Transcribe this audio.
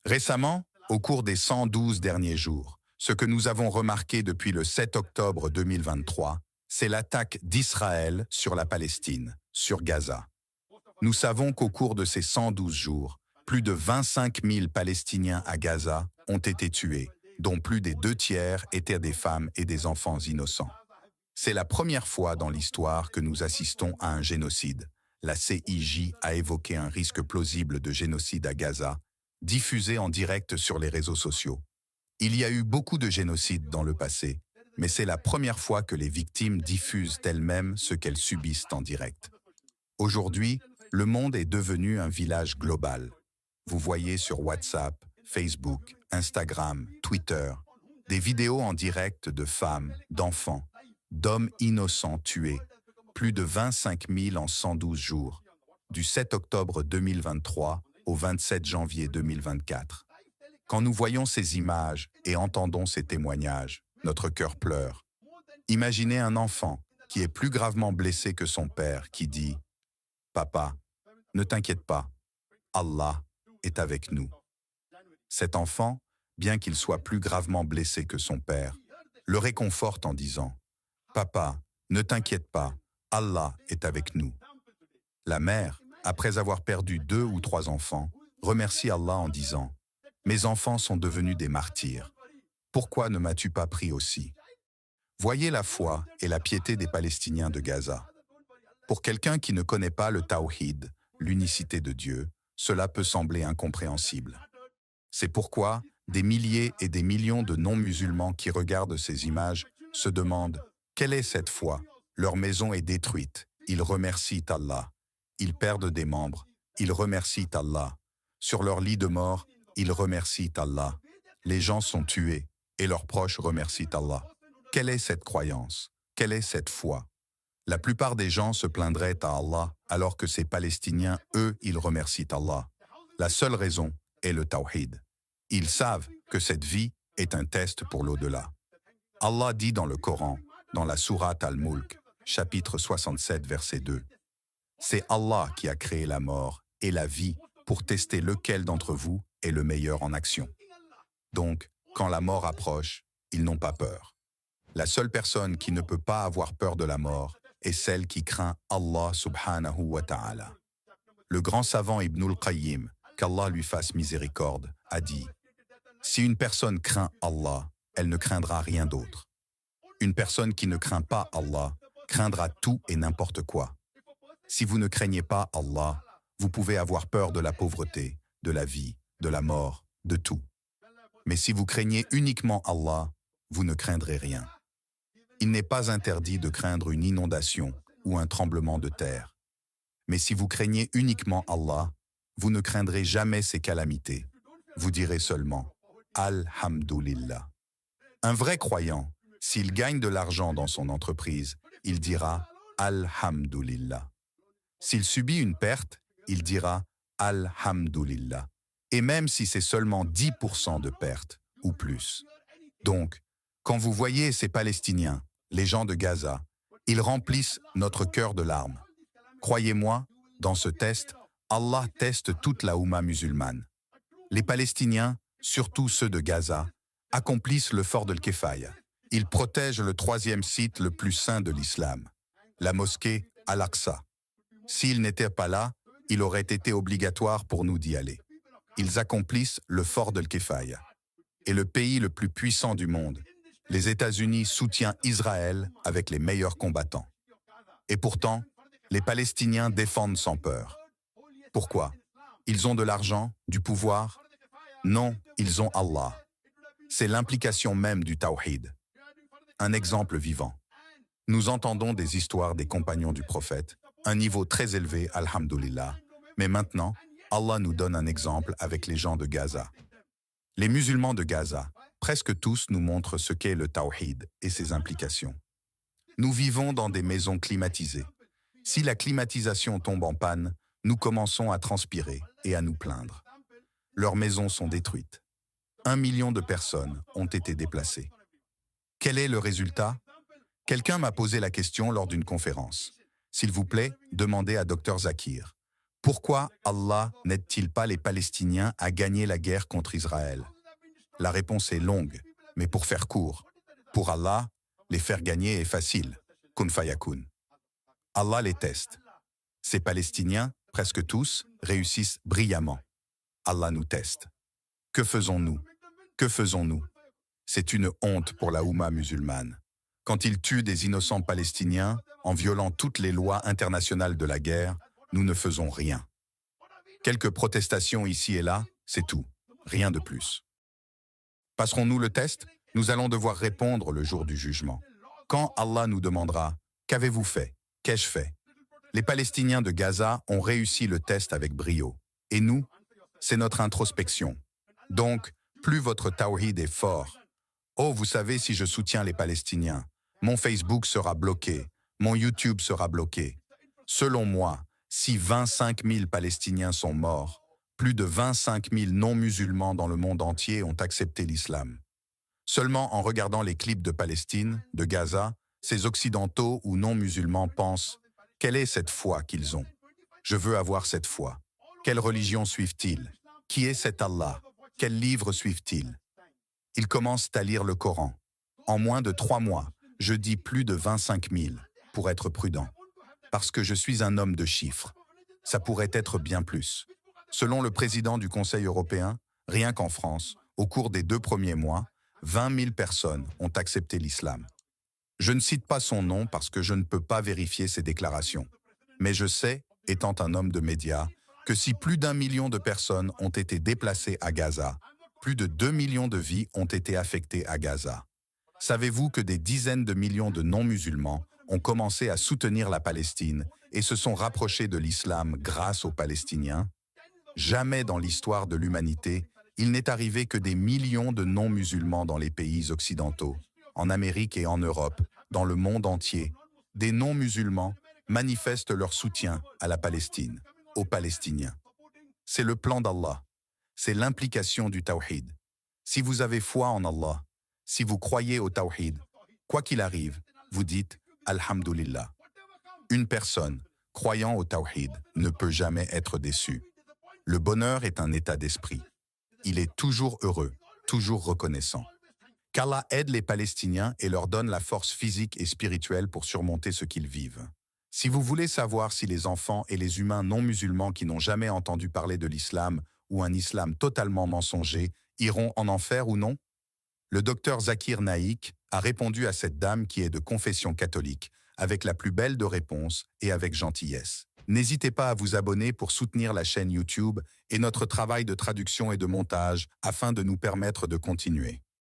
Récemment, au cours des 112 derniers jours, ce que nous avons remarqué depuis le 7 octobre 2023, c'est l'attaque d'Israël sur la Palestine, sur Gaza. Nous savons qu'au cours de ces 112 jours, plus de 25 000 Palestiniens à Gaza ont été tués, dont plus des 2 tiers étaient des femmes et des enfants innocents. C'est la première fois dans l'histoire que nous assistons à un génocide. La CIJ a évoqué un risque plausible de génocide à Gaza, diffusé en direct sur les réseaux sociaux. Il y a eu beaucoup de génocides dans le passé, mais c'est la première fois que les victimes diffusent elles-mêmes ce qu'elles subissent en direct. Aujourd'hui, le monde est devenu un village global. Vous voyez sur WhatsApp, Facebook, Instagram, Twitter, des vidéos en direct de femmes, d'enfants, d'hommes innocents tués, plus de 25 000 en 112 jours, du 7 octobre 2023 au 27 janvier 2024. Quand nous voyons ces images et entendons ces témoignages, notre cœur pleure. Imaginez un enfant qui est plus gravement blessé que son père, qui dit « Papa, ne t'inquiète pas, Allah est avec nous ». Cet enfant, bien qu'il soit plus gravement blessé que son père, le réconforte en disant « Papa, ne t'inquiète pas, Allah est avec nous ». La mère, après avoir perdu 2 ou 3 enfants, remercie Allah en disant « Mes enfants sont devenus des martyrs. Pourquoi ne m'as-tu pas pris aussi ?» Voyez la foi et la piété des Palestiniens de Gaza. Pour quelqu'un qui ne connaît pas le Tawhid, l'unicité de Dieu, cela peut sembler incompréhensible. C'est pourquoi des milliers et des millions de non-musulmans qui regardent ces images se demandent « Quelle est cette foi ?» Leur maison est détruite, ils remercient Allah. Ils perdent des membres, ils remercient Allah. Sur leur lit de mort, ils remercient Allah. Les gens sont tués et leurs proches remercient Allah. Quelle est cette croyance? Quelle est cette foi? La plupart des gens se plaindraient à Allah alors que ces Palestiniens, eux, ils remercient Allah. La seule raison est le Tawhid. Ils savent que cette vie est un test pour l'au-delà. Allah dit dans le Coran, dans la sourate Al-Mulk, chapitre 67, verset 2, « C'est Allah qui a créé la mort et la vie pour tester lequel d'entre vous est le meilleur en action. Donc, quand la mort approche, ils n'ont pas peur. La seule personne qui ne peut pas avoir peur de la mort est celle qui craint Allah subhanahu wa ta'ala. Le grand savant Ibn al-Qayyim, qu'Allah lui fasse miséricorde, a dit « Si une personne craint Allah, elle ne craindra rien d'autre. Une personne qui ne craint pas Allah craindra tout et n'importe quoi. Si vous ne craignez pas Allah, vous pouvez avoir peur de la pauvreté, de la vie, de la mort, de tout. Mais si vous craignez uniquement Allah, vous ne craindrez rien. Il n'est pas interdit de craindre une inondation ou un tremblement de terre. Mais si vous craignez uniquement Allah, vous ne craindrez jamais ces calamités. Vous direz seulement « Alhamdulillah ». Un vrai croyant, s'il gagne de l'argent dans son entreprise, il dira « Alhamdulillah ». S'il subit une perte, il dira « Alhamdulillah ». Et même si c'est seulement 10% de perte ou plus. Donc, quand vous voyez ces Palestiniens, les gens de Gaza, ils remplissent notre cœur de larmes. Croyez-moi, dans ce test, Allah teste toute la Oumma musulmane. Les Palestiniens, surtout ceux de Gaza, accomplissent le fort de l'Kefaya. Ils protègent le 3e site le plus saint de l'islam, la mosquée Al-Aqsa. S'ils n'étaient pas là, il aurait été obligatoire pour nous d'y aller. Ils accomplissent le fort de l'Kefaya. Et le pays le plus puissant du monde, les États-Unis, soutient Israël avec les meilleurs combattants. Et pourtant, les Palestiniens défendent sans peur. Pourquoi? Ils ont de l'argent, du pouvoir? Non, ils ont Allah. C'est l'implication même du Tawhid. Un exemple vivant. Nous entendons des histoires des compagnons du prophète, un niveau très élevé, alhamdulillah, mais maintenant, Allah nous donne un exemple avec les gens de Gaza. Les musulmans de Gaza, presque tous nous montrent ce qu'est le Tawhid et ses implications. Nous vivons dans des maisons climatisées. Si la climatisation tombe en panne, nous commençons à transpirer et à nous plaindre. Leurs maisons sont détruites. 1 million de personnes ont été déplacées. Quel est le résultat? Quelqu'un m'a posé la question lors d'une conférence. S'il vous plaît, demandez à Dr Zakir. Pourquoi Allah n'aide-t-il pas les Palestiniens à gagner la guerre contre Israël? La réponse est longue, mais pour faire court. Pour Allah, les faire gagner est facile. Kun fayakun. Allah les teste. Ces Palestiniens, presque tous, réussissent brillamment. Allah nous teste. Que faisons-nous? Que faisons-nous? C'est une honte pour la Oumma musulmane. Quand ils tuent des innocents Palestiniens, en violant toutes les lois internationales de la guerre, nous ne faisons rien. Quelques protestations ici et là, c'est tout. Rien de plus. Passerons-nous le test? Nous allons devoir répondre le jour du jugement. Quand Allah nous demandera « Qu'avez-vous fait? Qu'ai-je fait ?» Les Palestiniens de Gaza ont réussi le test avec brio. Et nous, c'est notre introspection. Donc, plus votre tawhid est fort. Oh, vous savez, si je soutiens les Palestiniens, mon Facebook sera bloqué, mon YouTube sera bloqué. Selon moi, si 25 000 Palestiniens sont morts, plus de 25 000 non-musulmans dans le monde entier ont accepté l'islam. Seulement en regardant les clips de Palestine, de Gaza, ces occidentaux ou non-musulmans pensent « Quelle est cette foi qu'ils ont? Je veux avoir cette foi. Quelle religion suivent-ils? Qui est cet Allah? Quel livre suivent-ils » Ils commencent à lire le Coran. En moins de 3 mois, je dis plus de 25 000, pour être prudent. Parce que je suis un homme de chiffres. Ça pourrait être bien plus. Selon le président du Conseil européen, rien qu'en France, au cours des 2 premiers mois, 20 000 personnes ont accepté l'islam. Je ne cite pas son nom parce que je ne peux pas vérifier ses déclarations. Mais je sais, étant un homme de médias, que si plus d'1 million de personnes ont été déplacées à Gaza, plus de 2 millions de vies ont été affectées à Gaza. Savez-vous que des dizaines de millions de non-musulmans ont commencé à soutenir la Palestine et se sont rapprochés de l'islam grâce aux Palestiniens? Jamais dans l'histoire de l'humanité, il n'est arrivé que des millions de non-musulmans dans les pays occidentaux, en Amérique et en Europe, dans le monde entier. Des non-musulmans manifestent leur soutien à la Palestine, aux Palestiniens. C'est le plan d'Allah. C'est l'implication du tawhid. Si vous avez foi en Allah, si vous croyez au tawhid, quoi qu'il arrive, vous dites « Alhamdulillah ». Une personne croyant au tawhid ne peut jamais être déçue. Le bonheur est un état d'esprit. Il est toujours heureux, toujours reconnaissant. Qu'Allah aide les Palestiniens et leur donne la force physique et spirituelle pour surmonter ce qu'ils vivent. Si vous voulez savoir si les enfants et les humains non musulmans qui n'ont jamais entendu parler de l'islam ou un islam totalement mensonger iront en enfer ou non, le docteur Zakir Naik a répondu à cette dame qui est de confession catholique avec la plus belle de réponses et avec gentillesse. N'hésitez pas à vous abonner pour soutenir la chaîne YouTube et notre travail de traduction et de montage afin de nous permettre de continuer.